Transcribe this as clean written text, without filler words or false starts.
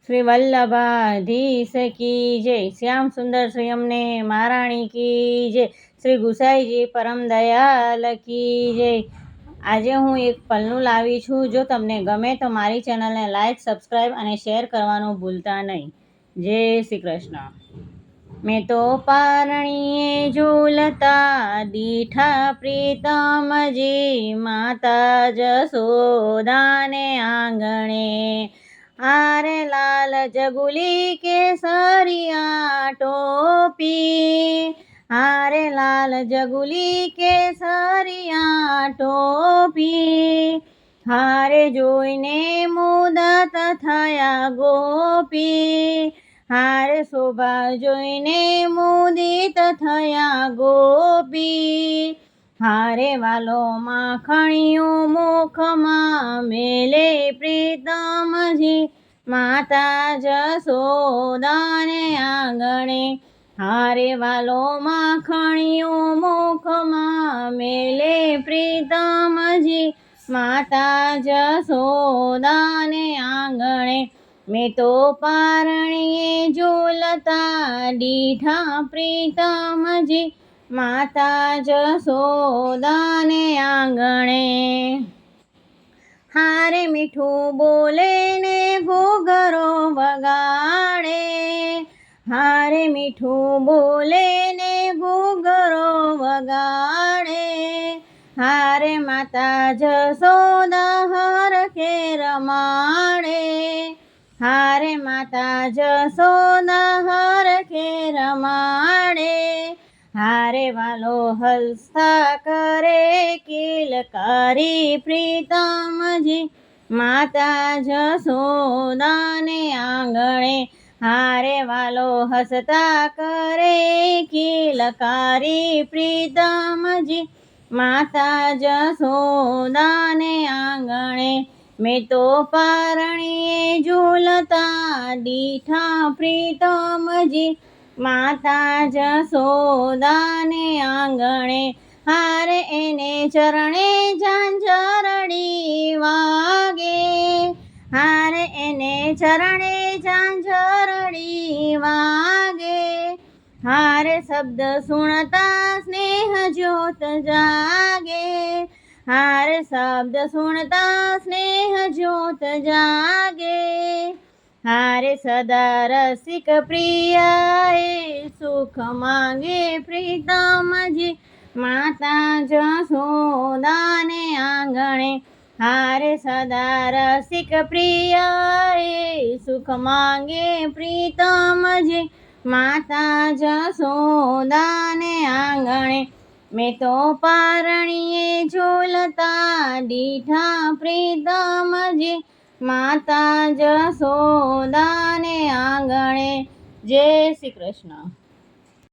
શ્રી વલ્લભાધીશ કી જય, શ્યામ સુંદર શ્રી અમને મહારાણી કી જય, શ્રી ગુસાઈજી પરમ દયાલ કી જય। આજે હું એક પલ્લું લાવી છું। જો તમને ગમે તો મારી ચેનલને લાઈક, સબસ્ક્રાઈબ અને શેર કરવાનું ભૂલતા નહીં। જય શ્રી કૃષ્ણ। મેં તો પારણીએ ઝૂલતા દીઠા પ્રીતમજી, માતા જશોદાને આંગણે। આરે લાલ જગુલી કેસરિયા ટોપી, આરે લાલ જગુલી કેસરિયા ટોપી। હારે જોઈને મુદત થયા ગોપી, હારે શોભા જોઈને મુદિત થયા ગોપી। હારે વાલો માખણિયું મુખમાં મેલે પ્રીતમજી, માતા જશોદાને આંગણે। હારે વાલો માખણિયું મુખમાં મેલે પ્રીતમજી, માતા જશોદાને આંગણે। મેં તો પારણીએ ઝૂલતા દીઠા પ્રીતમજી, માતા જશોદાને આંગણે। હારે મીઠું બોલે ને ઘૂઘરો વગાડે, હારે મીઠું બોલે ને ઘૂઘરો વગાડે। હારે માતા જશોદા હરખે રમાડે, હારે માતા જશોદા હરખે રમાડે। હારે વાલો હસતા કરે કિલકારી પ્રીતમજી, માતા જશોદાને આંગણે। હારે વાલો હસતા કરે કિલકારી પ્રીતમજી, માતા જશોદાને આંગણે। મેં તો પારણીએ ઝૂલતા દીઠા પ્રીતમજી, માતા જશોદાને આંગણે। હારે એને ચરણે ઝાંઝરડી વાગે, હારે એને ચરણે ઝાંઝરડી વાગે। હારે શબ્દ સુણતા સ્નેહ જ્યોત જાગે, હારે શબ્દ સુણતા સ્નેહ જ્યોત જાગે। હારે સદા રસિક પ્રિયાએ સુખ માંગે પ્રીતમજી, માતા જશોદાને આંગણે। હારે સદા રસિક પ્રિયાએ સુખ માંગે પ્રીતમજી, માતા જશોદાને આંગણે। મેં તો પારણીએ ઝૂલતા દીઠા પ્રીતમજી, માતા જશોદાને આંગણે। જય શ્રી કૃષ્ણ।